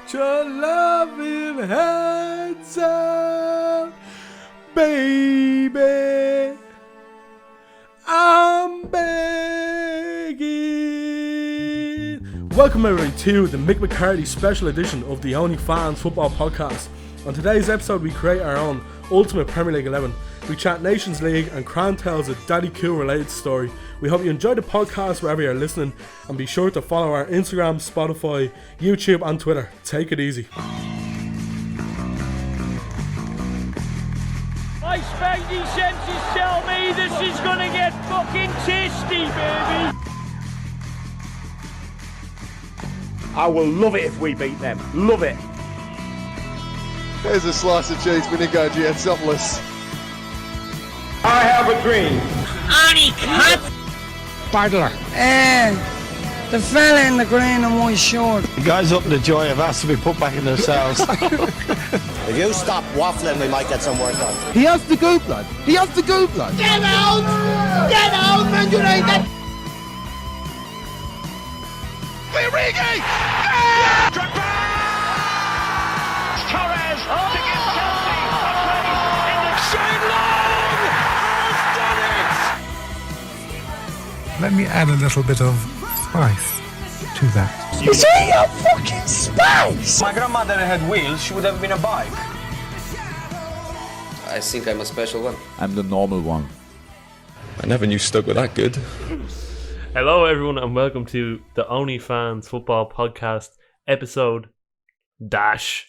Put your loving hands up, baby. I'm begging. Welcome everybody to the Mick McCarthy Special edition of the Onlyfanz Football Podcast. On today's episode, we create our own Ultimate Premier League 11. We chat Nations League and Cran tells a Daddy Cool related story. We hope you enjoy the podcast wherever you're listening, and be sure to follow our Instagram, Spotify, YouTube and Twitter. Take it easy. My spidey senses tell me this is gonna get fucking tasty, baby. I will love it if we beat them. Love it. There's a slice of cheese, vinegar, and topless. I have a dream. Arnie, cut! Battler. The fella in the green and white shirt. The guys up in the joy have asked to be put back in their cells. If you stop waffling, we might get some work done. He has the goop, lad. He has the goop, lad. Get out! Get out, Man United! Origi! Torres to give Chelsea a place in the Shane Long has done it! Let me add a little bit of spice to that. Is he a fucking space? My grandmother had wheels, she would have been a bike. I think I'm a special one. I'm the normal one. I never knew Stoke were that good. Hello everyone and welcome to the Onlyfanz Football Podcast episode dash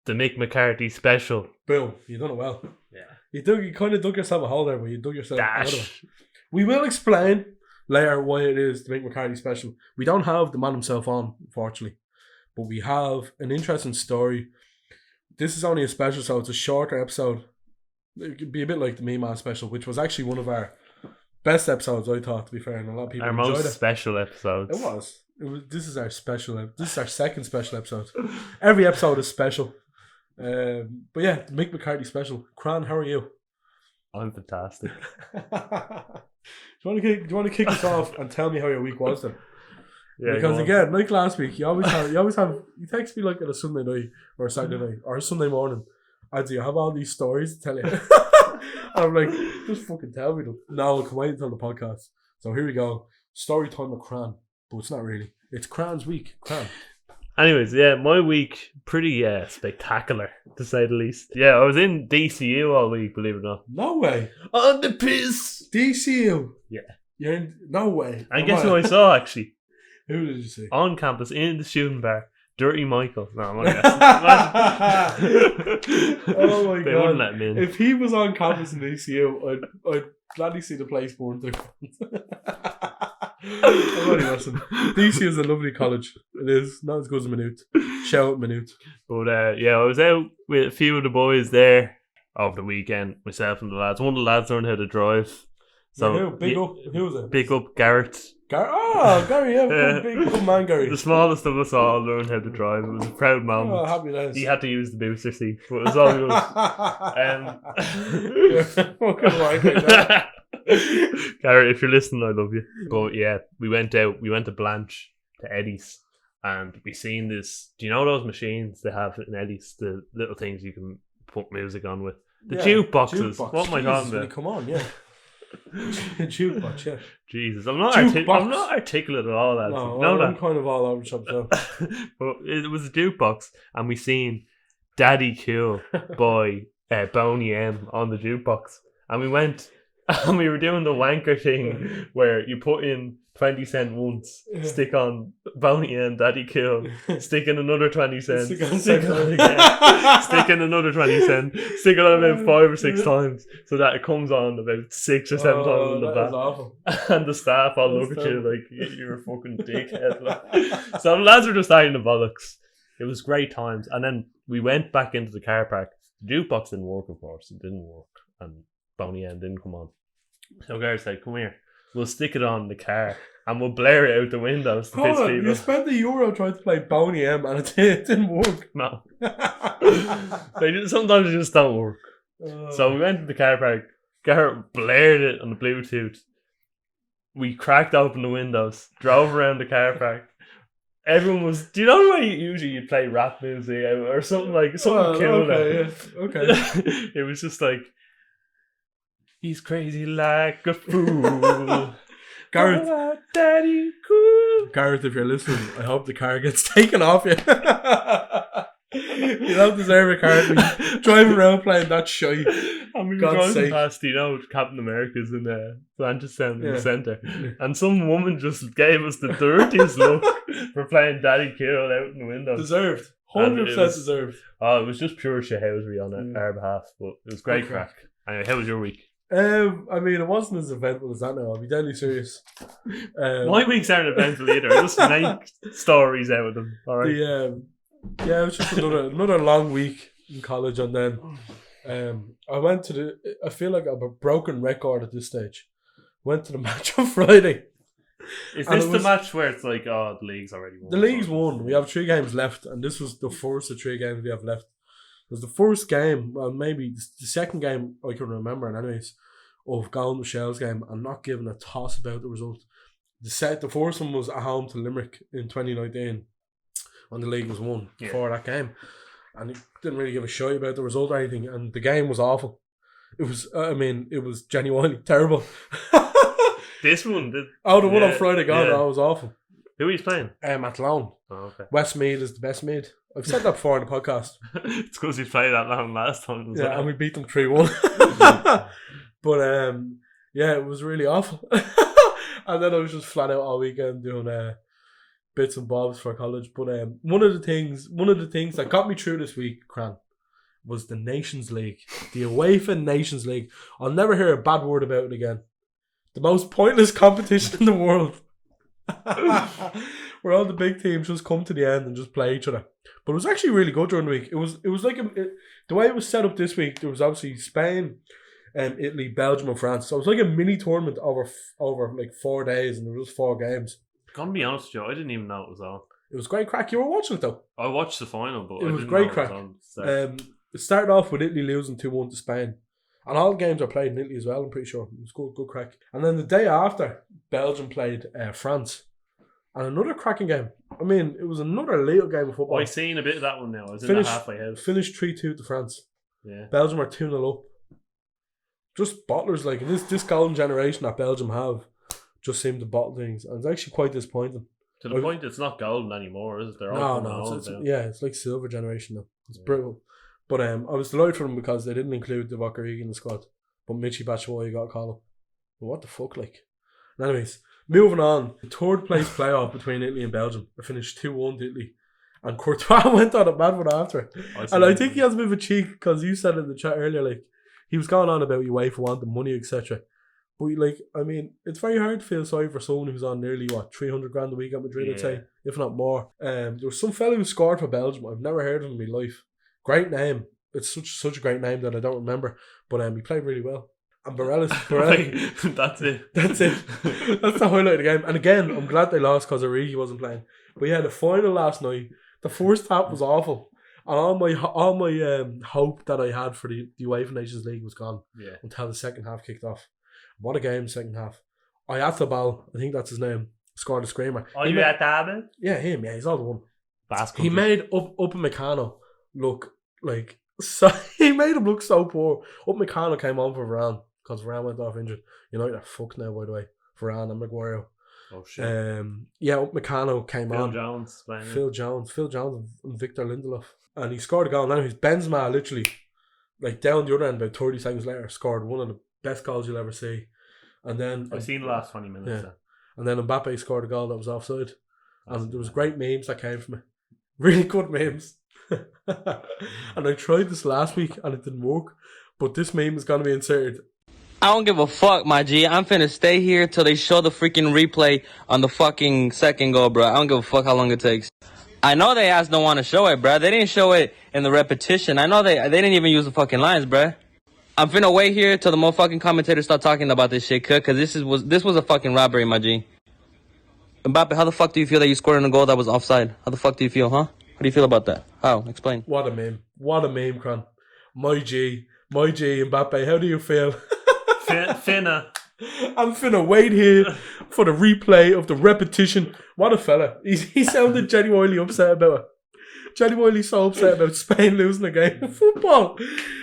the Mick McCarthy Special. Boom, you done it well. Yeah. You kind of dug yourself a hole there, but you dug yourself out of it. Dash. We will explain later why it is the Mick McCarthy Special. We don't have the man himself on, unfortunately, but we have an interesting story. This is only a special, so it's a shorter episode. It could be a bit like the Me Man Special, which was actually one of our best episodes, I thought, to be fair, and a lot of people Our enjoyed most it. special episodes. It was. This is our special. This is our second special episode. Every episode is special. But yeah, the Mick McCarthy Special. Cran, how are you? I'm fantastic. Do you want to kick us off and tell me how your week was then? Yeah, Because again, like last week, you always have. You text me like on a Sunday night or a Saturday night or a Sunday morning. And you have all these stories to tell you. And I'm like, just fucking tell me them. No, I'll come wait until the podcast. So here we go. Story time with Cran. But it's not really. It's Cran's week. Cran. Anyways, yeah, my week pretty spectacular to say the least. Yeah, I was in DCU all week, believe it or not. No way. On the piss. DCU. Yeah. You're in, no way. And guess who I saw actually? Who did you see? On campus in the shooting bar. Dirty Michael. No, I'm not guessing. Oh my They god. wouldn't let me in. If he was on campus in DCU, I'd gladly see the place burn to the ground. I'm only messing. DCU is a lovely college. It is. Not as good as Minute. Shout out Minute. But I was out with a few of the boys there over the weekend, myself and the lads. One of the lads learned how to drive. So Who? Big up. Who was it? Big up Garrett. Gary, yeah. Big man, Gary. The smallest of us all learned how to drive. It was a proud moment. Oh, happy days. He had to use the booster seat, but it was all good. Fucking right like that. Gary, if you're listening, I love you. But yeah, we went out. We went to Blanche, to Eddie's, and we seen this. Do you know those machines they have in Eddie's? The little things you can put music on with. The jukeboxes. Jukebox. What am I talking about? Come on, yeah. Jukebox, yeah. Jesus, I'm not articulate at all, lads. No, I'm kind of all over the shop now. But it was a jukebox, and we seen Daddy Cool by Boney M on the jukebox, and we went and we were doing the wanker thing where you put in 20 cent once, stick on Boney M, Daddy Cool, stick in another 20 cents, stick on it again, stick in another 20 cents, stick it on about 5 or 6 times, so that it comes on about 6 or 7 times in the back. Awful. And the staff all look at you like you're a fucking dickhead. Like. So the lads were just eyeing the bollocks. It was great times. And then we went back into the car park. The jukebox didn't work, of course. It didn't work. And Boney M didn't come on. So Gary said, come here. We'll stick it on the car and we'll blare it out the windows to piss people. You spent the euro trying to play Boney M and it didn't work. No. Sometimes they just don't work. So we went to the car park. Garrett blared it on the Bluetooth. We cracked open the windows, drove around the car park, everyone was. Do you know the way usually you play rap music or something something cool? Okay. It was just like, he's crazy like a fool. Gareth, Daddy cool. Gareth, if you're listening, I hope the car gets taken off you. You don't deserve a car. Driving around playing that shite. And we were God's driving sake. past, Captain America's in Blanchardstown in the centre. And some woman just gave us the dirtiest look for playing Daddy Cool out in the window. Deserved. And 100% it was- deserved. Oh, it was just pure shithousery on our behalf, but it was great crack. Anyway, how was your week? I mean, it wasn't as eventful as that now. I'll be deadly serious. My weeks aren't eventful either. I just make stories out of them. All right. It was just another long week in college, and then I went to I feel like I'm a broken record at this stage. Went to the match on Friday. Is this the match where it's like, the league's already won? The league's won. We have 3 games left, and this was the first of 3 games we have left. It was the first game, well, maybe the second game I can remember, anyways, of going to Shell's game and not giving a toss about the result. The first one was at home to Limerick in 2019 when the league was won before that game, and it didn't really give a shit about the result or anything, and the game was awful. It was, it was genuinely terrible. This one? The one on Friday gone, that was awful. Who are you playing? Athlone. Oh, okay. Westmead is the best mead. I've said that before in the podcast. It's because you played that long last time. And we beat them 3-1. But it was really awful. And then I was just flat out all weekend doing bits and bobs for college. But one of the things that got me through this week, Cran, was the Nations League, the UEFA Nations League. I'll never hear a bad word about it again. The most pointless competition in the world. Where all the big teams just come to the end and just play each other. But it was actually really good during the week. It was like the way it was set up this week. There was obviously Spain, Italy, Belgium, and France. So it was like a mini tournament over like 4 days, and there was just 4 games. Gonna be honest, Joe, I didn't even know it was on. It was great crack. You were watching it though. I watched the final, but it I was didn't great know crack. It was on. It started off with Italy losing 2-1 to Spain. And all the games are played in Italy as well, I'm pretty sure. It was good crack. And then the day after, Belgium played France. And another cracking game. I mean, it was another little game of football. I've seen a bit of that one now. I was in the halfway house. Finished 3-2 to France. Yeah. Belgium are 2-0 up. Just bottlers, like this golden generation that Belgium have just seem to bottle things. And it's actually quite disappointing. To the point it's not golden anymore, is it? They're all it's like silver generation now. It's brutal. But I was delighted for them because they didn't include the Vakarigi in the squad. But Michy Batshuayi got a call up. Well, what the fuck, like? Anyways, moving on. The 3rd place playoff between Italy and Belgium. I finished 2-1 to Italy. And Courtois went on a mad one after. And I think he has a bit of a cheek because you said in the chat earlier, like, he was going on about UEFA wanting money, etc. But, like, I mean, it's very hard to feel sorry for someone who's on nearly, 300 grand a week at Madrid, I'd say, if not more. There was some fella who scored for Belgium. I've never heard of him in my life. Great name. It's such a great name that I don't remember. But he played really well. And Barella. That's it. That's the highlight of the game. And again, I'm glad they lost because Origi wasn't playing. But yeah, the final last night, the first half was awful. And all my hope that I had for the UEFA Nations League was gone until the second half kicked off. What a game, second half. Ayatabal, I think that's his name, scored a screamer. Ayatabal? Yeah, him. Yeah, he's all the one. Basque he made Upamecano look like... So he made him look so poor. Upamecano came on for Varane because Varane went off injured. United are fucked now, by the way. Varane and Maguire. Oh shit. Upamecano came on. Phil Jones and Victor Lindelof. And he scored a goal. Now he's Benzema literally like down the other end about 30 seconds later scored one of the best goals you'll ever see. And then I've seen the last 20 minutes. Yeah. And then Mbappe scored a goal that was offside. And there was great memes that came from it. Really good memes. And I tried this last week and it didn't work. But this meme is going to be inserted. I don't give a fuck, my G. I'm finna stay here till they show the freaking replay on the fucking second goal, bro. I don't give a fuck how long it takes. I know they ass don't want to show it, bro. They didn't show it in the repetition. I know they didn't even use the fucking lines, bro. I'm finna wait here till the motherfucking commentators start talking about this shit, cause this was a fucking robbery, my G. Mbappe, how the fuck do you feel that you scored in a goal that was offside? How the fuck do you feel, huh? How do you feel about that? How? Explain. What a meme, Cran. My G, Mbappe, how do you feel? Finna. I'm finna wait here for the replay of the repetition. What a fella. He sounded genuinely upset about it. Genuinely so upset about Spain losing a game of football.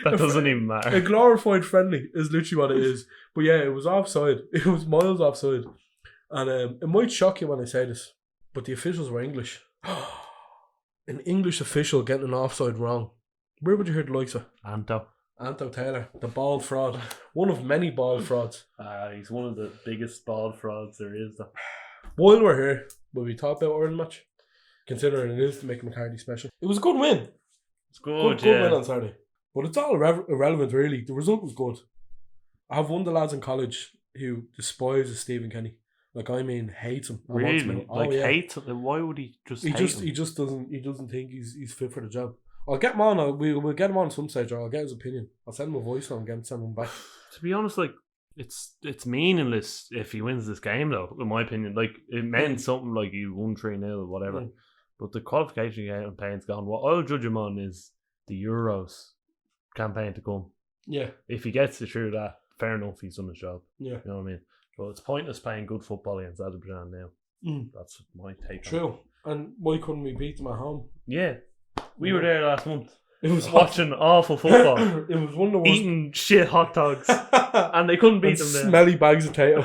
That doesn't even matter. A glorified friendly is literally what it is. But yeah, it was offside. It was miles offside. And it might shock you when I say this, but the officials were English. An English official getting an offside wrong. Where would you hear the likes of? Anto Taylor, the bald fraud. One of many bald frauds. He's one of the biggest bald frauds there is, though. While we're here, will we talk about Ireland match? Considering it is the Mick McCarthy Special. It was a good win. It's good win on Saturday. But it's all irrelevant, really. The result was good. I have one of the lads in college who despises Stephen Kenny. Like, I mean, hates him. Really? Hates him? Why would he just hate him? He just doesn't think he's fit for the job. I'll get him on. We'll get him on some stage, or I'll get his opinion. I'll send him a voice and get him send him back. To be honest, like, it's meaningless if he wins this game, though, in my opinion. Like, it meant something like you won 3-0 or whatever. But the qualification campaign's gone. What I'll judge him on is the Euros campaign to come. Yeah. If he gets it through that, fair enough, he's done his job. Yeah. You know what I mean? But it's pointless playing good football against Azerbaijan now. That's my take. True. And why couldn't we beat them at home? Yeah. We were there last month. It was watching awful football. It was one of the worst. Eating shit hot dogs. And they couldn't beat them there. Smelly bags of potato.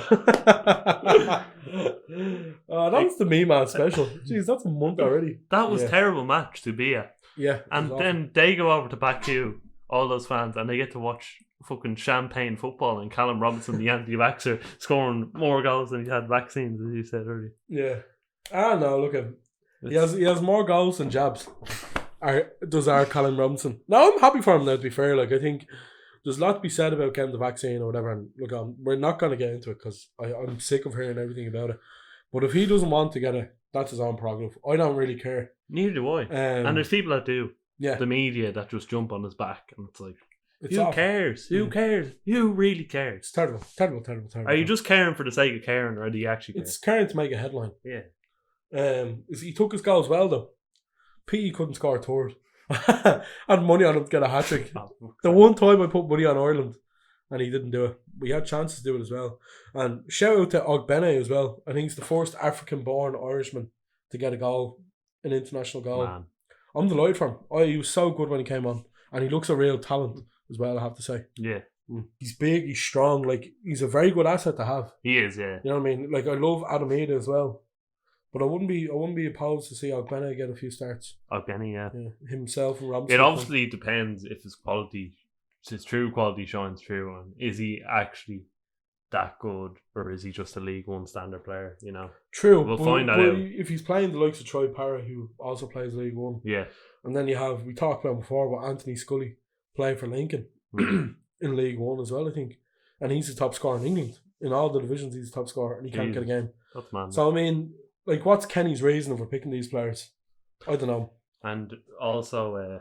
That was the Me Man special. Jeez, that's a month already. That was a terrible match to be at. Yeah. And then they go over to Baku, all those fans, and they get to watch fucking champagne football and Callum Robinson, the anti-vaxxer, scoring more goals than he had vaccines, as you said earlier. Yeah. No, look at him. He has more goals than jabs. Does our Callum Robinson. No, I'm happy for him now, to be fair. Like, I think there's a lot to be said about getting the vaccine or whatever. And look, we're not going to get into it because I'm sick of hearing everything about it. But if he doesn't want to get it, that's his own prerogative. I don't really care. Neither do I. And there's people that do. Yeah. The media that just jump on his back. And it's like, It's who awful. cares? Who cares? Who really cares? It's terrible. Are you just caring for the sake of caring, or do you actually care? It's caring to make a headline. Yeah. He took his goals well, though. P couldn't score a third. I had money on him to get a hat-trick. The one time I put money on Ireland and he didn't do it. We had chances to do it as well. And shout out to Ogbene as well. I think he's the first African-born Irishman to get a goal, an international goal. Man. I'm delighted for him. He was so good when he came on. And he looks a real talent as well, I have to say. Yeah. He's big, he's strong. Like, he's a very good asset to have. He is, yeah. You know what I mean? Like, I love Adam Ida as well. But I wouldn't be opposed to see Ogbene get a few starts. Ogbene, yeah. Himself and Robinson. It obviously depends if his true quality shines through, and is he actually that good, or is he just a League One standard player, you know? True. We'll find that out. If he's playing the likes of Troy Parra, who also plays League One. Yeah. And then we talked about before, but Anthony Scully playing for Lincoln in League One as well, I think. And he's the top scorer in England. In all the divisions, he's the top scorer, and he can't get a game. That's mad. So, I mean, like, what's Kenny's reason for picking these players? I don't know. And also,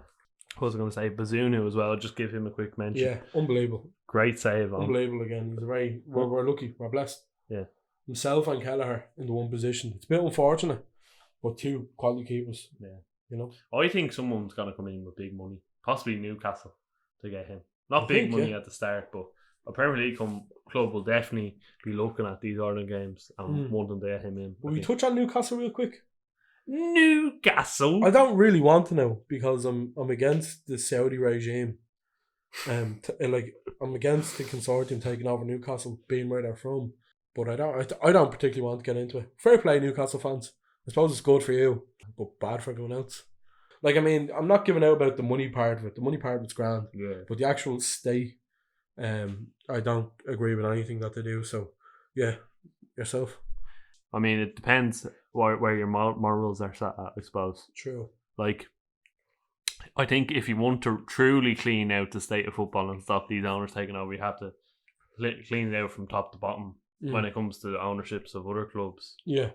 what was I going to say? Bazunu as well. Just give him a quick mention. Yeah, unbelievable. Great save on. Unbelievable again. He's we're lucky. We're blessed. Yeah. Himself and Kelleher in the one position. It's a bit unfortunate, but two quality keepers. Yeah. You know? I think someone's going to come in with big money. Possibly Newcastle to get him. Not big money at the start, but a Premier League club will definitely be looking at these Ireland games and wanting to get him in. Will we touch on Newcastle real quick? Newcastle? I don't really want to know because I'm against the Saudi regime. I'm against the consortium taking over Newcastle, being where they're from. But I don't particularly want to get into it. Fair play, Newcastle fans. I suppose it's good for you, but bad for everyone else. Like, I mean, I'm not giving out about the money part of it. The money part of it's grand. Yeah. But the actual state, I don't agree with anything that they do. So, yeah, yourself. I mean, it depends where your morals are sat at, I suppose. True. Like, I think if you want to truly clean out the state of football and stop these owners taking over, you have to clean it out from top to bottom when it comes to the ownerships of other clubs. Yeah.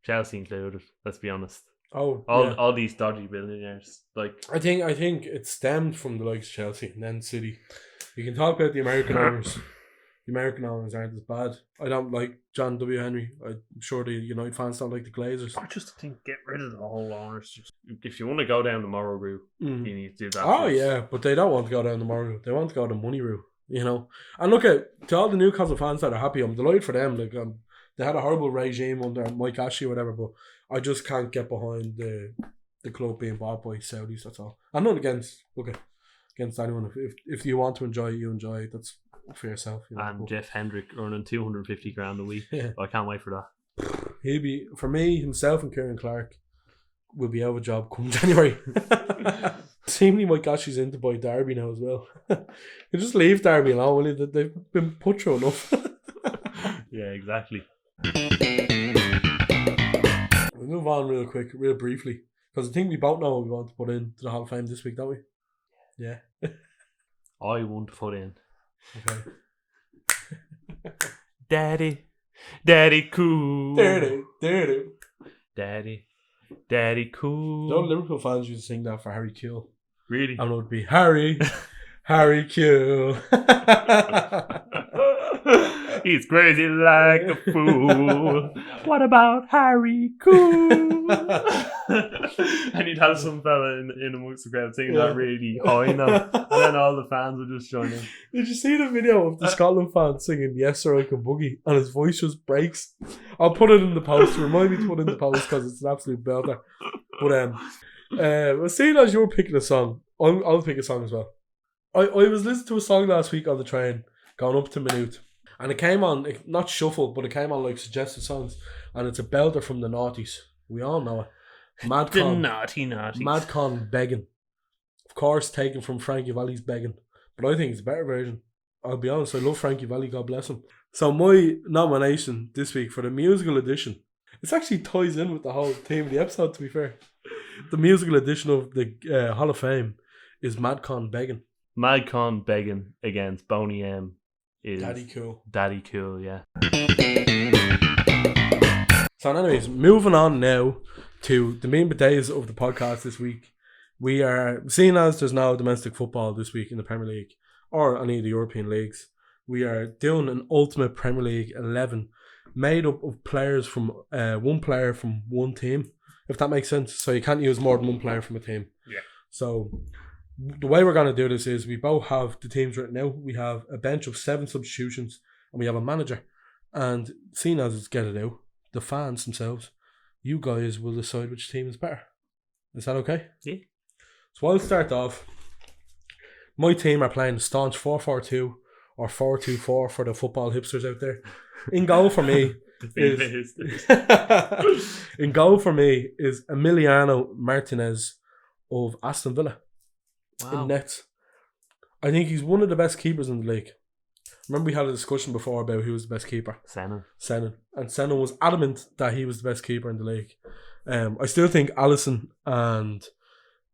Chelsea included, let's be honest. All these dodgy billionaires. Like, I think it stemmed from the likes of Chelsea and then City. You can talk about the American owners. The American owners aren't as bad. I don't like John W. Henry. I'm sure the United fans don't like the Glazers. I just think get rid of the whole owners. If you want to go down the moral route, you need to do that. Oh, yeah, but they don't want to go down the moral route. They want to go the money route. you know. And look at to all the Newcastle fans that are happy. I'm delighted for them. Like they had a horrible regime under Mike Ashley or whatever, but I just can't get behind the club being bought by Saudis. That's all. I'm not against anyone. If you want to enjoy it, you enjoy it. That's for yourself. You know? And Jeff Hendrick earning 250 grand a week. Yeah. I can't wait for that. He'll be, for me, himself and Kieran Clark will be out of a job come January. Seemingly Mike Ashley's in to buy Derby now as well. You just leave Derby alone, will you? They've been put through enough. Yeah, exactly. We'll move on real briefly, because I think we both know what we want to put into the Hall of Fame this week, don't we? Yeah. I want to put in. Okay. Daddy cool. Daddy cool. No Liverpool fans used to sing that for Harry Kewell. Really? And it would be Harry Kewell. He's crazy like a fool. What about Harry Cool? And he'd have some fella in amongst the crowd singing that really high now. And then all the fans would just join in. Did you see the video of the Scotland fan singing Yes Sir I Can Boogie and his voice just breaks? I'll put it in the post. Remind me to put it in the post because it's an absolute belter. But seeing as you're picking a song, I'll pick a song as well. I was listening to a song last week on the train going up to Minute. And it came on, not shuffle, but it came on like suggested songs. And it's a belter from the noughties. We all know it. The naughty naughties. Madcon Begging. Of course, taken from Frankie Valli's Begging. But I think it's a better version. I'll be honest, I love Frankie Valli, God bless him. So my nomination this week for the musical edition, it actually ties in with the whole theme of the episode, to be fair. The musical edition of the Hall of Fame is Madcon Begging. Madcon Begging against Boney M. Is Daddy Cool, yeah. So anyways, moving on now to the main days of the podcast this week. We are, seeing as there's no domestic football this week in the Premier League or any of the European leagues, we are doing an ultimate Premier League 11 made up of players from one player from one team, if that makes sense. So you can't use more than one player from a team. Yeah. So the way we're going to do this is we both have the teams written out. We have a bench of 7 substitutions and we have a manager. And seeing as it's get it out, the fans themselves, you guys will decide which team is better. Is that okay? Yeah. So I'll start off. My team are playing staunch 4-4-2 or 4-2-4 for the football hipsters out there. In goal for me is in goal for me is Emiliano Martinez of Aston Villa. Wow. In nets. I think he's one of the best keepers in the league. Remember we had a discussion before about who was the best keeper? Senna. And Senna was adamant that he was the best keeper in the league. I still think Alisson and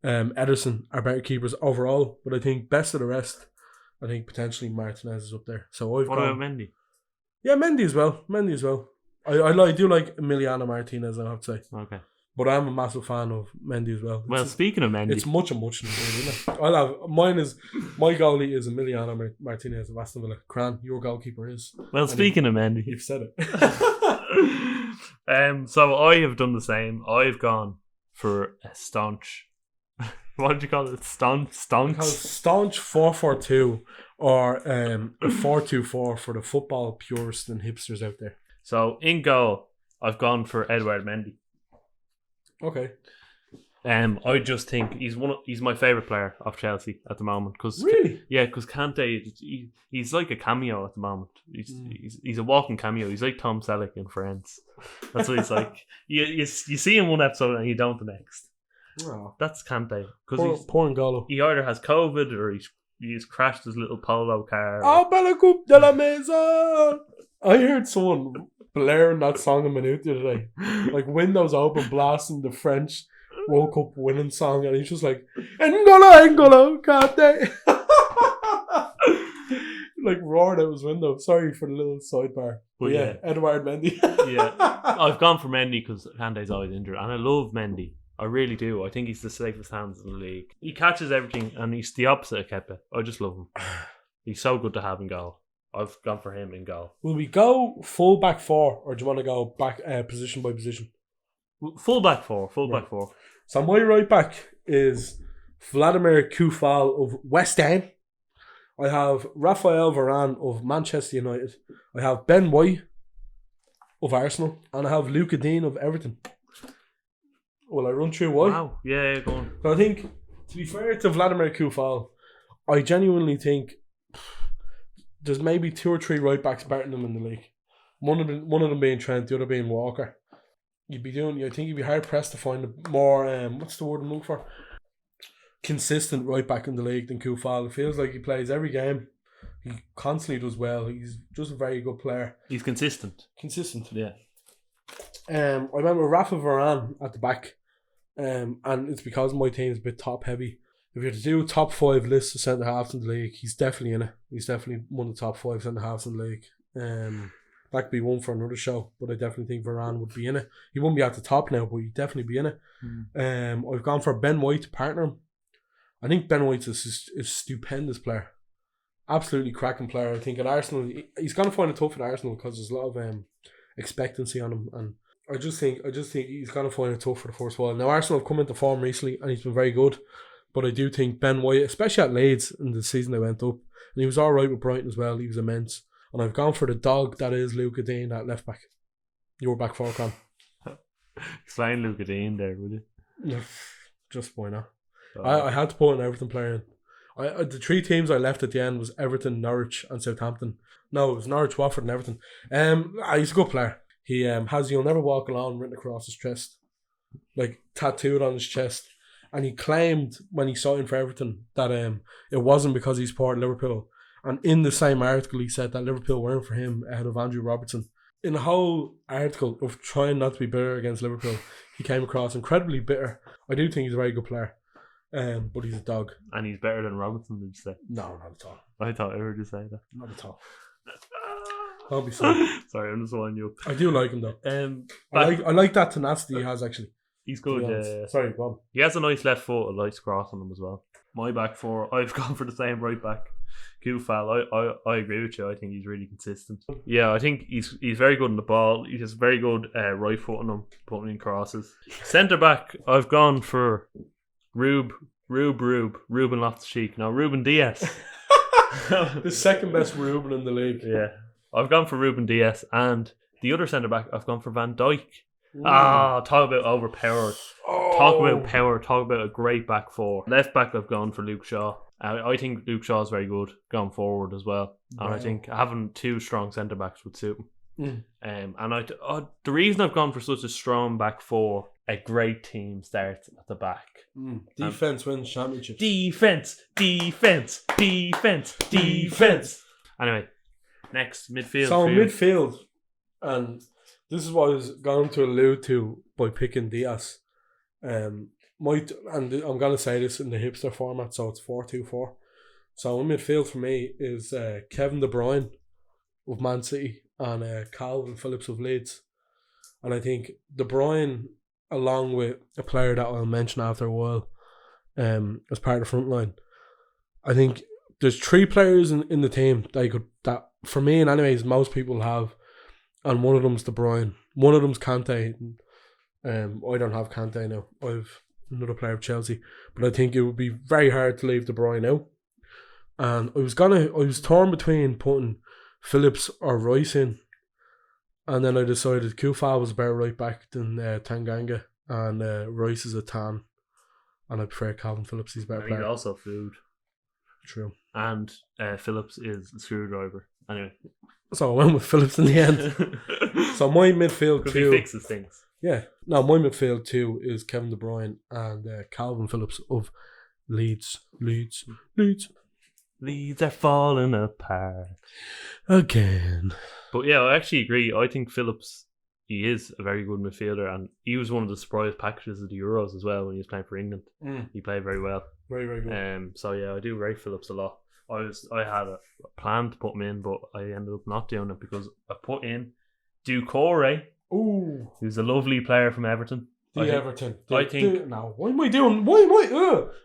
Ederson are better keepers overall, but I think best of the rest, I think potentially Martinez is up there. So what about Mendy? Yeah, Mendy as well. I do like Emiliano Martinez, I have to say. Okay. But I'm a massive fan of Mendy as well. Well, speaking of Mendy, it's much isn't it? My goalie is Emiliano Martinez of Aston Villa. Cran, your goalkeeper is. Well, speaking of Mendy, you've said it. So I have done the same. I've gone for a staunch. What did you call it? Staunch 4-4-2 or a 4-2-4 for the football purists and hipsters out there. So in goal, I've gone for Edouard Mendy. Okay. I just think he's my favourite player of Chelsea at the moment. Really? Yeah, because Kante, he's like a cameo at the moment. He's a walking cameo. He's like Tom Selleck in Friends. That's what he's like. You see him one episode and you don't the next. Oh. That's Kante. Poor N'Golo. He either has COVID or he's crashed his little polo car. Oh, Bella Coupe de la Maison! I heard someone blaring that song a minute the other day. Like windows open, blasting the French World Cup winning song, and he's just like, N'Golo, Kante! Like roaring out his window. Sorry for the little sidebar. But yeah, Edouard Mendy. Yeah, I've gone for Mendy because Kante's always injured, and I love Mendy. I really do. I think he's the safest hands in the league. He catches everything, and he's the opposite of Kepa. I just love him. He's so good to have in goal. I've gone for him in goal. Will we go full back four, or do you want to go back position by position? Full back four. Back four. So my right back is Vladimir Koufal of West Ham. I have Raphael Varane of Manchester United. I have Ben White of Arsenal. And I have Luca Dean of Everton. Will I run through why? Wow. Yeah, go on. So I think, to be fair to Vladimir Koufal, I genuinely think there's maybe 2 or 3 right backs better than him in the league. One of them being Trent, the other being Walker. I think you'd be hard pressed to find a more what's the word I'm looking for? Consistent right back in the league than Koufal. It feels like he plays every game. He constantly does well. He's just a very good player. He's consistent. Yeah. I remember Rafa Varane at the back. And it's because my team is a bit top heavy. If you had to do a top 5 list of centre halves in the league, he's definitely in it. He's definitely one of the top 5 centre halves in the league. That could be one for another show, but I definitely think Varane would be in it. He wouldn't be at the top now, but he'd definitely be in it. I've gone for Ben White to partner him. I think Ben White's a stupendous player. Absolutely cracking player. I think at Arsenal, he's going to find it tough at Arsenal because there's a lot of expectancy on him, and I just think he's going to find it tough for the first while. Now Arsenal have come into form recently, and he's been very good, but I do think Ben White, especially at Leeds in the season they went up, and he was all right with Brighton as well. He was immense, and I've gone for the dog that is Luca Dean at left back. Your back four, Con. Explain Luca Dean there, would you? Yeah, just why not? I had to put an Everton player in. The 3 teams I left at the end was Everton, Norwich and Southampton. No, it was Norwich, Watford and Everton. He's a good player. He has "You'll Never Walk Alone" written across his chest, like tattooed on his chest. And he claimed when he signed for Everton that it wasn't because he supported Liverpool. And in the same article he said that Liverpool weren't for him ahead of Andrew Robertson. In the whole article of trying not to be bitter against Liverpool, he came across incredibly bitter. I do think he's a very good player. But he's a dog. And he's better than Robinson, did you say? No, not at all. I thought I heard you say that. Not at all. Don't be sorry. Sorry, I'm just winding you up. I do like him though. I like that tenacity he has actually. He's good. Yeah. Sorry, go on. He has a nice left foot, a nice cross on him as well. My back four, I've gone for the same right back. Koufal, I agree with you. I think he's really consistent. Yeah, I think he's very good on the ball. He has very good right foot on him, putting in crosses. Centre back, I've gone for Ruben Loftus-Cheek. Now Ruben Diaz. The second best Ruben in the league. Yeah. I've gone for Ruben Diaz, and the other centre back I've gone for Van Dijk. Talk about overpowered. Talk about power. Talk about a great back four. Left back I've gone for Luke Shaw. I think Luke Shaw is very good going forward as well. And I think having 2 strong centre backs would suit him. And the reason I've gone for such a strong back four, a great team starts at the back. Defense wins championships. Defense. Anyway, next midfield. So midfield, and this is what I was going to allude to by picking Diaz. And I'm going to say this in the hipster format, so it's 4-2-4. So in midfield for me is Kevin De Bruyne of Man City and Calvin Phillips of Leeds. And I think De Bruyne, along with a player that I'll mention after a while, as part of the front line, I think there's 3 players in the team that for me and anyways most people have, and one of them's De Bruyne, one of them's Kante. I don't have Kante now. I've another player of Chelsea, but I think it would be very hard to leave De Bruyne out. And I was torn between putting Phillips or Rice in, and then I decided Koufal was a better right back than Tanganga, and Rice is a tan, and I prefer Calvin Phillips. He's a better player. He's also food. True. And Phillips is a screwdriver. Anyway, so I went with Phillips in the end. So my midfield because two, he fixes things. Yeah. No, my midfield two is Kevin De Bruyne and Calvin Phillips of Leeds. Leeds are falling apart again. But yeah, I actually agree. I think Phillips, he is a very good midfielder, and he was one of the surprise packages of the Euros as well when he was playing for England. He played very well. Very, very good. So yeah, I do rate Phillips a lot. I had a plan to put him in, but I ended up not doing it because I put in Doucouré. Ooh, who's a lovely player from Everton. No, why am I doing?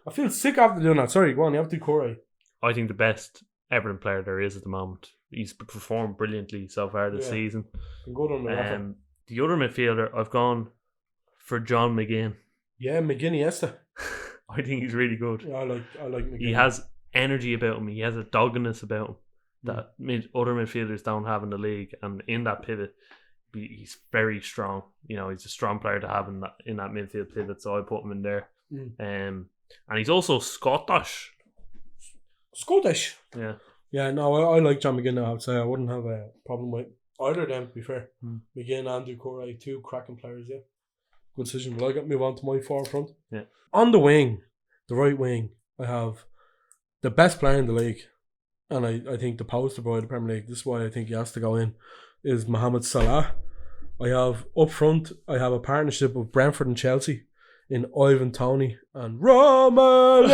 I feel sick after doing that. Sorry, go on. You have Doucouré. I think the best Everton player there is at the moment. He's performed brilliantly so far this season. Good on the other midfielder, I've gone for John McGinn. Yeah, McGinn Iniesta. I think he's really good. Yeah, I like McGinn. He has energy about him. He has a doggedness about him that other midfielders don't have in the league. And in that pivot, he's very strong. You know, he's a strong player to have in that midfield pivot. So I put him in there. And he's also Scottish. Scottish. Yeah. Yeah, no, I like John McGinn. I would say I wouldn't have a problem with either of them, to be fair. McGinn and Doucouré, two cracking players, yeah. Good decision. Will I move on to my forefront? Yeah. On the wing, the right wing, I have the best player in the league. And I think the poster boy of the Premier League, this is why I think he has to go in, is Mohamed Salah. I have up front, I have a partnership of Brentford and Chelsea in Ivan Toney and Romelu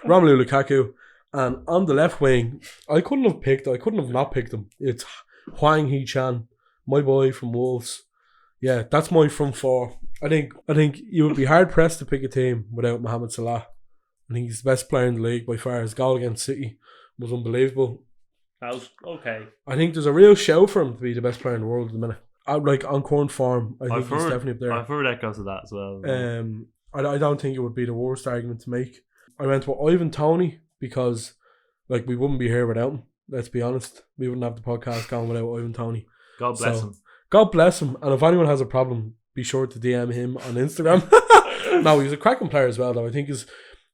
Lukaku. And on the left wing, I couldn't have not picked him. It's Hwang Hee-chan, my boy from Wolves. Yeah, that's my front four. I think you would be hard pressed to pick a team without Mohamed Salah. I think he's the best player in the league by far. His goal against City was unbelievable. That was okay. I think there's a real show for him to be the best player in the world at the minute. Like on current form, I think he's definitely up there. I've heard echoes of that as well. I don't think it would be the worst argument to make. I went with Ivan Toney because like we wouldn't be here without him. Let's be honest. We wouldn't have the podcast going without Ivan Toney. God bless him. God bless him. And if anyone has a problem, be sure to DM him on Instagram. No, he's a cracking player as well, though. I think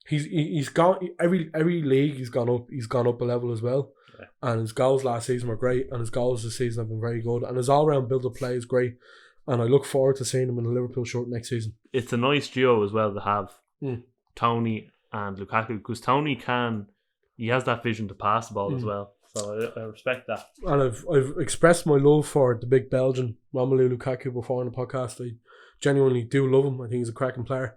he's gone every league he's gone up a level as well. Yeah. And his goals last season were great, and his goals this season have been very good, and his all round build up play is great. And I look forward to seeing him in a Liverpool shirt next season. It's a nice duo as well to have Toney and Lukaku, because Toney he has that vision to pass the ball as well. So I respect that. And I've expressed my love for the big Belgian Romelu Lukaku before on the podcast. I genuinely do love him. I think he's a cracking player.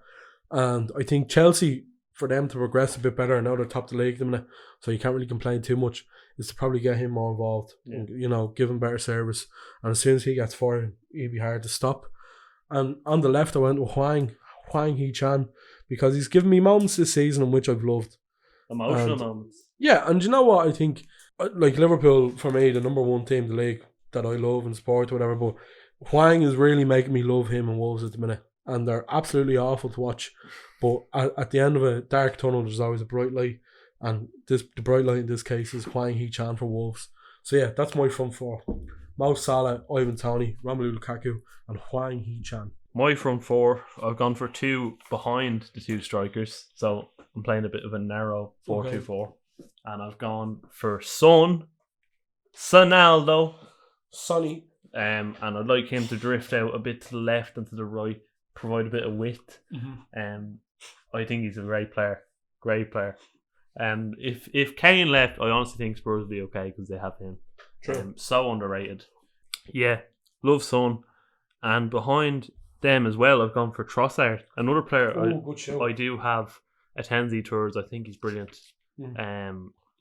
And I think Chelsea, for them to progress a bit better, I know they're top of the league at the minute, so you can't really complain too much, is to probably get him more involved. And, give him better service. And as soon as he gets forward, he'd be hard to stop. And on the left, I went with Hwang Hee-chan, because he's given me moments this season in which I've loved. Emotional moments. Yeah, and you know what? I think, like Liverpool, for me, the number one team in the league that I love and support or whatever, but Hwang is really making me love him and Wolves at the minute. And they're absolutely awful to watch. But at the end of a dark tunnel, there's always a bright light. And the bright light in this case is Hwang Hee-chan for Wolves. So yeah, that's my front four. Mo Salah, Ivan Toney, Romelu Lukaku, and Hwang Hee-chan. My front four, I've gone for two behind the two strikers. So I'm playing a bit of a narrow 4-2-4. And I've gone for Sonaldo. Sonny. And I'd like him to drift out a bit to the left and to the right, provide a bit of width. I think he's a great player. And if Kane left, I honestly think Spurs will be okay because they have him. True. So underrated. Yeah, love Son. And behind them as well, I've gone for Trossard, another player. Good show. I do have a Tenzi towards. I think he's brilliant.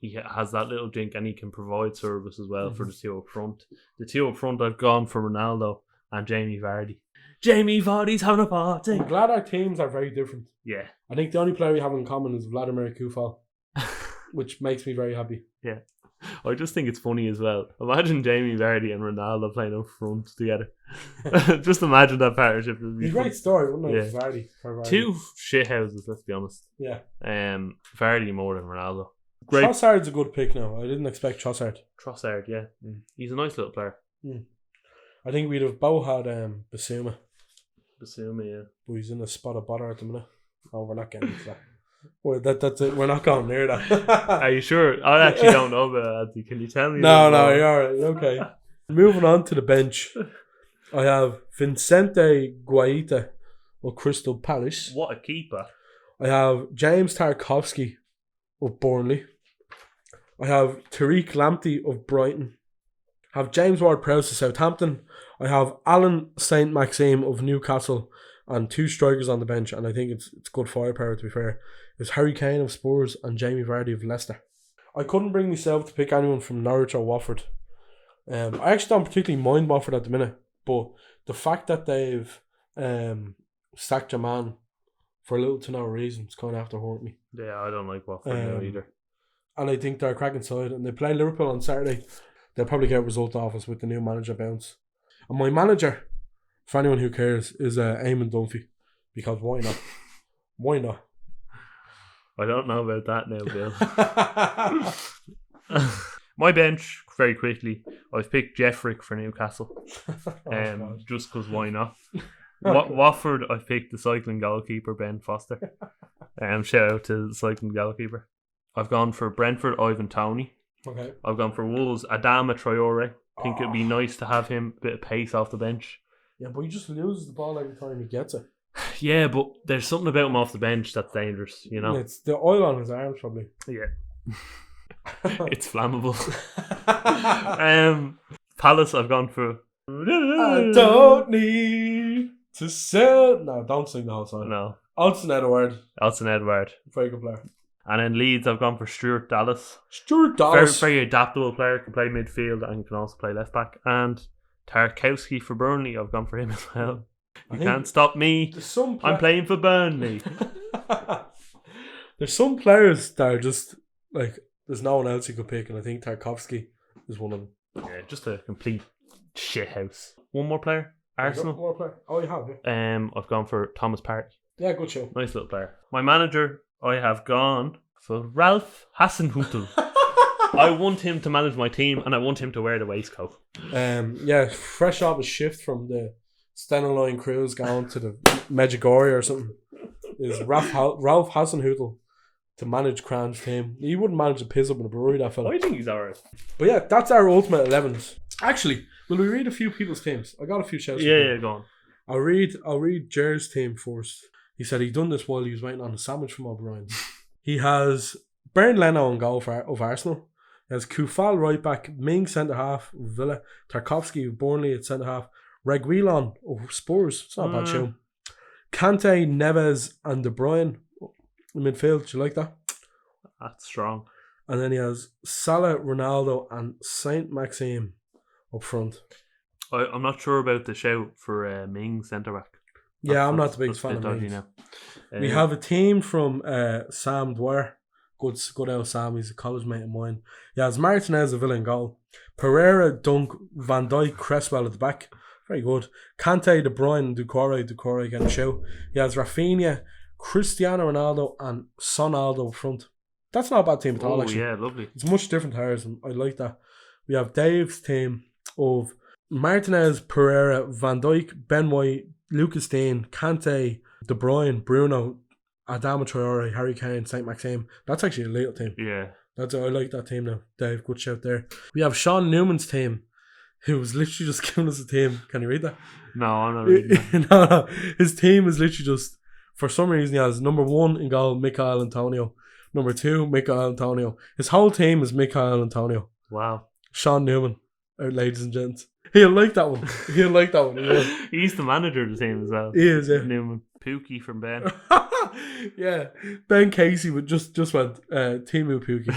He has that little dink and he can provide service as well for the two up front. The two up front, I've gone for Ronaldo and Jamie Vardy. Jamie Vardy's having a party. I'm glad our teams are very different. Yeah. I think the only player we have in common is Vladimir Kufal, which makes me very happy. Yeah. I just think it's funny as well. Imagine Jamie Vardy and Ronaldo playing up front together. Just imagine that partnership. It's a great story, wouldn't it? Yeah. Vardy. Two shithouses, let's be honest. Yeah. Vardy more than Ronaldo. Great. Trossard's a good pick now. I didn't expect Trossard. Trossard, yeah. He's a nice little player. I think we'd have both had Basuma. Yeah. But he's in a spot of bother at the minute. Oh, we're not getting into that. Well, that's it. We're not going near that. Are you sure? I actually don't know about that. Can you tell me? No, you're alright. Okay. Moving on to the bench, I have Vicente Guaita of Crystal Palace. What a keeper. I have James Tarkowski of Burnley. I have Tariq Lamptey of Brighton. I have James Ward-Prowse of Southampton. I have Alan Saint-Maxime of Newcastle, and two strikers on the bench, and I think it's good firepower, to be fair. It's Harry Kane of Spurs and Jamie Vardy of Leicester. I couldn't bring myself to pick anyone from Norwich or Watford. I actually don't particularly mind Watford at the minute, but the fact that they've sacked your man for little to no reason is kind of have to hurt me. Yeah, I don't like Watford now either. And I think they're a cracking side, and they play Liverpool on Saturday. They'll probably get a result off us with the new manager bounce. And my manager, for anyone who cares, is Eamon Dunphy, because why not? Why not? I don't know about that now, Bill. My bench, very quickly, I've picked Jeffrick for Newcastle. Just because why not? Watford, I've picked the cycling goalkeeper, Ben Foster. Shout out to the cycling goalkeeper. I've gone for Brentford, Ivan Toney. Okay. I've gone for Wolves, Adama Traore. I think it'd be nice to have him a bit of pace off the bench. Yeah, but he just loses the ball every time he gets it. Yeah, but there's something about him off the bench that's dangerous, you know? It's the oil on his arms, probably. Yeah. It's flammable. Palace, I've gone for... I don't need to sell... No, don't sing the whole song. No. Alton Edward. Very good player. And then Leeds, I've gone for Stuart Dallas. Very, very adaptable player, can play midfield and can also play left back. And Tarkowski for Burnley, I've gone for him as well. You can't stop me. I'm playing for Burnley. There's some players that are just like, there's no one else you could pick, and I think Tarkowski is one of them. Yeah, just a complete shithouse. One more player, Arsenal. One more player. Oh, you have, yeah. I've gone for Thomas Partey. Yeah, good show. Nice little player. My manager, I have gone for Ralph Hasenhüttl. I want him to manage my team, and I want him to wear the waistcoat. Yeah, fresh off a shift from the Stenline cruise going to the Medjugorje or something, is Ralph Hasenhüttl to manage Cran's team. He wouldn't manage to piss up in a brewery, that fella. I think he's alright. But yeah, that's our ultimate 11s. Actually, will we read a few people's teams? I got a few shouts. Yeah, go on. I'll read Jer's team first. He said he'd done this while he was waiting on a sandwich from O'Brien. He has Bernd Leno on goal of Arsenal. He has Kufal right back, Ming centre half of Villa, Tarkowski of Burnley at centre half, Reguilon of Spurs. It's not a bad show. Kante, Neves, and De Bruyne in midfield. Do you like that? That's strong. And then he has Salah, Ronaldo, and Saint Maxime up front. I'm not sure about the shout for Ming centre back. Yeah, I'm not the biggest fan of Ming. Now. We have a team from Sam Dwyer. Good old Sam, he's a college mate of mine. He has Martinez of Villa in goal, Pereira, Dunk, Van Dijk, Cresswell at the back. Very good. Kante, De Bruyne, and Doucouré getting a show. He has Rafinha, Cristiano Ronaldo, and Sonaldo up front. That's not a bad team at all, actually. Yeah, lovely. It's much different to ours, and I like that. We have Dave's team of Martinez, Pereira, Van Dijk, Ben White, Lucas Digne, Kante, De Bruyne, Bruno, Adama Traore, Harry Kane, Saint Maxime. That's actually a little team. Yeah. I like that team now. Dave, good shout there. We have Sean Newman's team, who was literally just giving us a team. Can you read that? No, I'm not reading that. No. His team is literally just, for some reason, he has number 1 in goal, Michael Antonio. Number 2, Michael Antonio. His whole team is Michael Antonio. Wow. Sean Newman, ladies and gents. He'll like that one. Yeah. He's the manager of the team as well. He is, yeah. Newman. Pookie from Ben. Yeah. Ben Casey would just went Timu Pookie.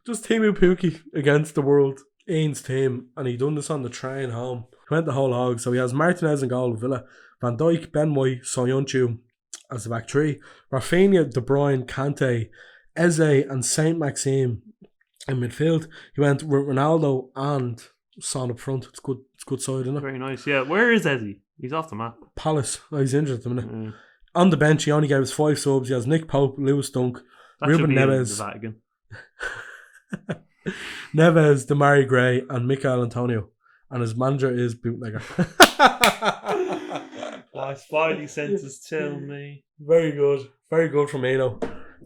Just Timu Pookie against the world. Ian's team. And he done this on the train home. He went the whole hog. So he has Martinez in goal, Villa, Van Dijk, Ben White, Soyuncu as the back three, Rafinha, De Bruyne, Kante, Eze, and Saint Maxime in midfield. He went with Ronaldo and Son up front. It's good side, isn't it? Very nice. Yeah. Where is Eze? He's off the map. Palace. Oh, he's injured at the minute. On the bench, he only gave us 5 subs. He has Nick Pope, Lewis Dunk, Ruben Neves, Neves, Damari Gray, and Michael Antonio. And his manager is Bootlegger. My spidey senses tell me. Very good from Eno.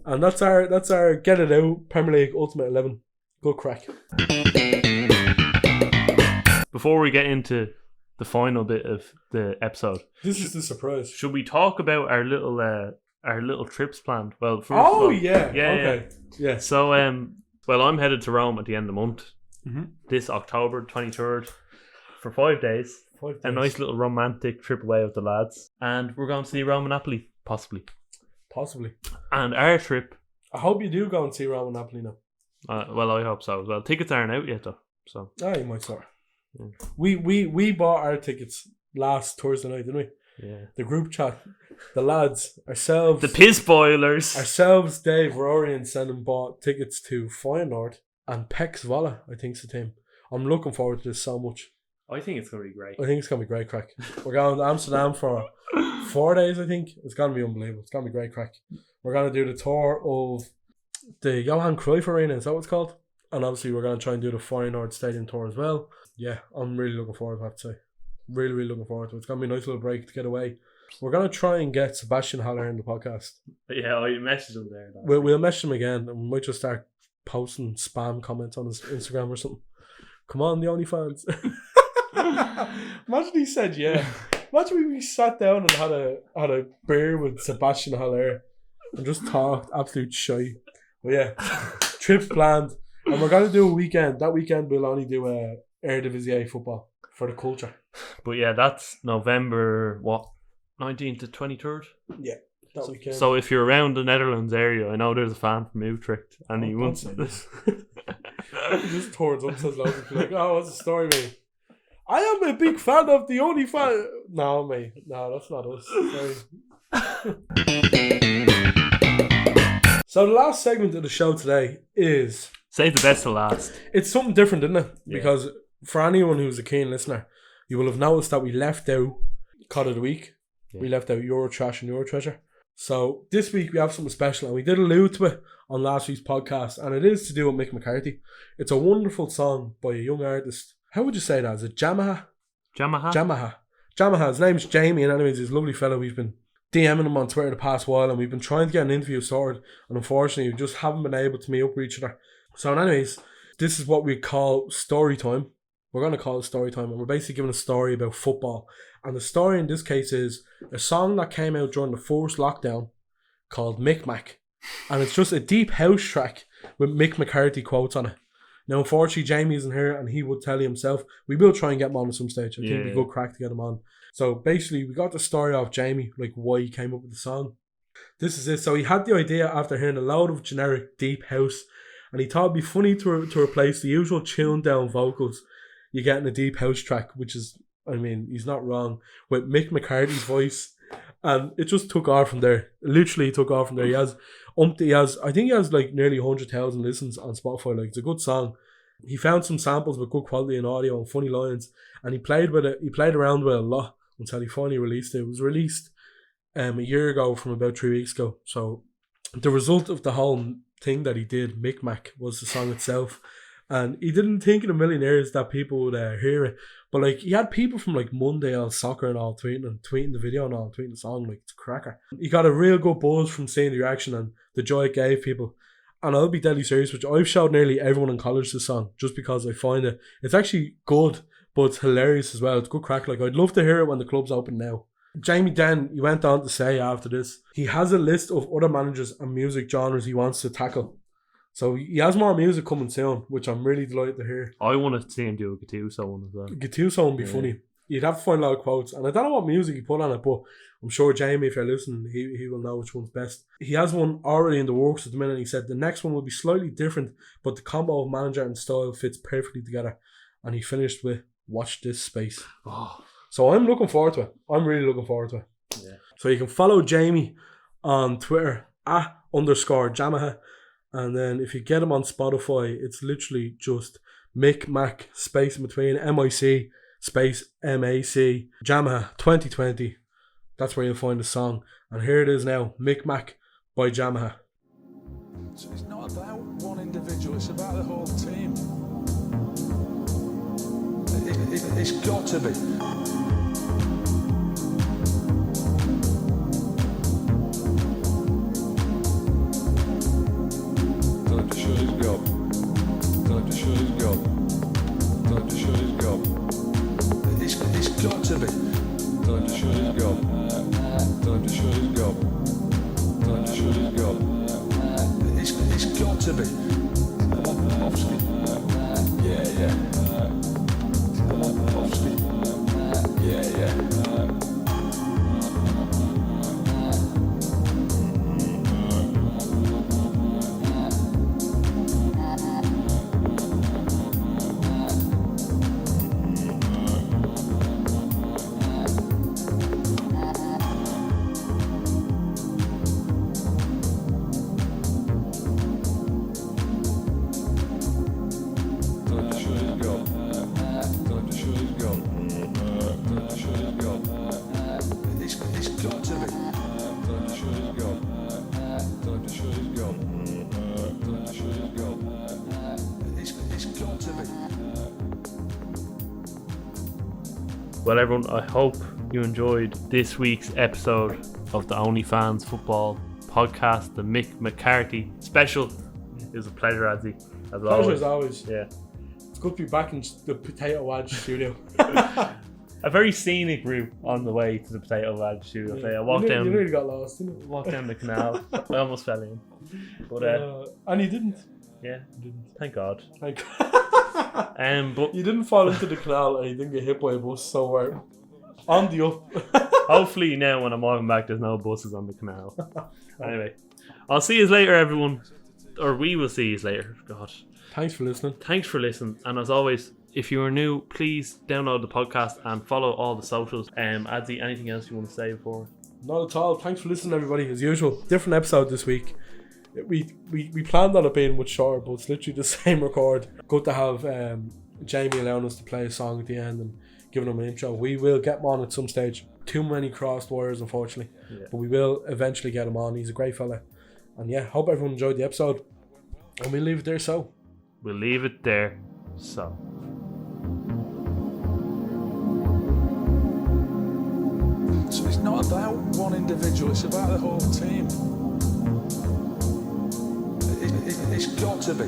And that's our Get It Out Premier League Ultimate 11. Good crack. Before we get into the final bit of the episode, this is the surprise. Should we talk about our little trips planned? Well, first of all, yeah. Okay. Yeah. So, well, I'm headed to Rome at the end of the month. Mm-hmm. This October 23rd for 5 days. 5 days. A nice little romantic trip away with the lads, and we're going to see Rome and Napoli, possibly. And our trip. I hope you do go and see Rome and Napoli now. Well, I hope so as well. Tickets aren't out yet though, so. You might start. Yeah. We bought our tickets last Thursday night, didn't we? Yeah. The group chat, the lads, ourselves, the piss boilers, ourselves, Dave, Rory, and Senan bought tickets to Feyenoord and Pex Volla. I think's the team. I'm looking forward to this so much. I think it's gonna be great. I think it's gonna be great crack. We're going to Amsterdam for 4 days. I think it's gonna be unbelievable. It's gonna be great crack. We're going to do the tour of the Johan Cruyff Arena, is that what it's called? And obviously we're going to try and do the Feyenoord Stadium tour as well. Yeah, I'm really looking forward to it, I have to say. Really, really looking forward to it. It's going to be a nice little break to get away. We're going to try and get Sebastian Haller in the podcast. Yeah, you messaged him there. We'll message him again, and we might just start posting spam comments on his Instagram or something. Come on, the Onlyfanz. Imagine he said yeah. Imagine we sat down and had a beer with Sebastian Haller and just talked absolute shite. But yeah, trips planned, and we're going to do a weekend. That weekend we'll only do Eredivisie football for the culture. But yeah, that's November 19th to 23rd. Yeah, that weekend. So if you're around the Netherlands area, I know there's a fan from Utrecht, and he don't wants say this. He just turns up, says loads of people like, "Oh, what's the story, mate? I am a big fan of the Onlyfanz." No, mate, no, that's not us. Sorry. So the last segment of the show today is... Save the best to last. It's something different, isn't it? Yeah. Because for anyone who's a keen listener, you will have noticed that we left out Cod of the Week. Yeah. We left out Euro Trash and Euro Treasure. So this week we have something special, and we did allude to it on last week's podcast, and it is to do with Mick McCarthy. It's a wonderful song by a young artist. How would you say that? Is it Jamaha? Jamaha. His name's Jamie, and anyways, he's a lovely fellow. We've been DMing him on Twitter the past while, and we've been trying to get an interview sorted, and unfortunately we just haven't been able to meet up with each other. So anyways, this is what we call story time. We're going to call it story time, and we're basically giving a story about football. And the story in this case is a song that came out during the first lockdown called Mick Mac. And it's just a deep house track with Mick McCarthy quotes on it. Now, unfortunately, Jamie isn't here, and he would tell you himself. We will try and get him on at some stage. I think it'd be good crack to get him on. So basically, we got the story of Jamie, like why he came up with the song. This is it. So he had the idea after hearing a load of generic deep house, and he thought it'd be funny to replace the usual tuned down vocals you get in a deep house track, which is, I mean, he's not wrong, with Mick McCarthy's voice. And it just took off from there. Literally took off from there. I think he has like nearly 100,000 listens on Spotify. Like, it's a good song. He found some samples with good quality and audio and funny lines, and he played with it. He played around with it a lot until he finally released it. It was released a year ago from about 3 weeks ago. So the result of the whole thing that he did, Mick Mac, was the song itself. And he didn't think in a million years that people would hear it. But like, he had people from like Monday on Soccer and all tweeting the video and all, tweeting the song. Like, it's a cracker. He got a real good buzz from seeing the reaction and the joy it gave people. And I'll be deadly serious, which I've showed nearly everyone in college this song, just because I find it's actually good, but it's hilarious as well. It's good crack. Like, I'd love to hear it when the club's open now. Jamie Den, he went on to say after this, he has a list of other managers and music genres he wants to tackle. So he has more music coming soon, which I'm really delighted to hear. I want to see him do a Gattuso one as well. Gattuso would be funny. You'd have to find a lot of quotes. And I don't know what music he put on it, but I'm sure Jamie, if you're listening, he will know which one's best. He has one already in the works at the minute. He said the next one will be slightly different, but the combo of manager and style fits perfectly together. And he finished with Watch This Space. Oh. So I'm looking forward to it. I'm really looking forward to it. Yeah. So you can follow Jamie on Twitter @_Jamaha. And then if you get him on Spotify, it's literally just Mick Mac space in between, MIC space MAC, Jamaha 2020. That's where you'll find the song. And here it is now, Mick Mac by Jamaha. So it's not about one individual, it's about the whole team. It's got to be. Time to show his gob. Time to show his gob. Time to show his gob. It's got to be. Time to show his gob. Time to show his gob. Time to show his gob. It's got to be. Yeah. Yeah. Time to show his gob. Well, everyone, I hope you enjoyed this week's episode of the Onlyfanz Football Podcast, the Mick McCarthy Special. It was a pleasure, Adzi. As Pleasure as always. Yeah. It's good to be back in the Potato Wedge studio. A very scenic route on the way to the Potato Wedge studio. Yeah. I walked down. You nearly got lost, didn't you? Walked down the canal. I almost fell in. But and you didn't. Yeah, thank God. Thank God. But you didn't fall into the canal and you didn't get hit by a bus, so we're on the up. Hopefully now when I'm walking back there's no buses on the canal. Anyway, I'll see you later, everyone. Or we will see you later. God. Thanks for listening. And as always, if you are new, please download the podcast and follow all the socials. Adzi, anything else you want to say before? Not at all. Thanks for listening, everybody. As usual, different episode this week. We planned on it being much shorter, but it's literally the same record. Good to have Jamie allowing us to play a song at the end and giving him an intro. We will get him on at some stage. Too many crossed wires, unfortunately. Yeah. But we will eventually get him on. He's a great fella. And yeah, hope everyone enjoyed the episode. And we'll leave it there so. So it's not about one individual, it's about the whole team. It's got to be.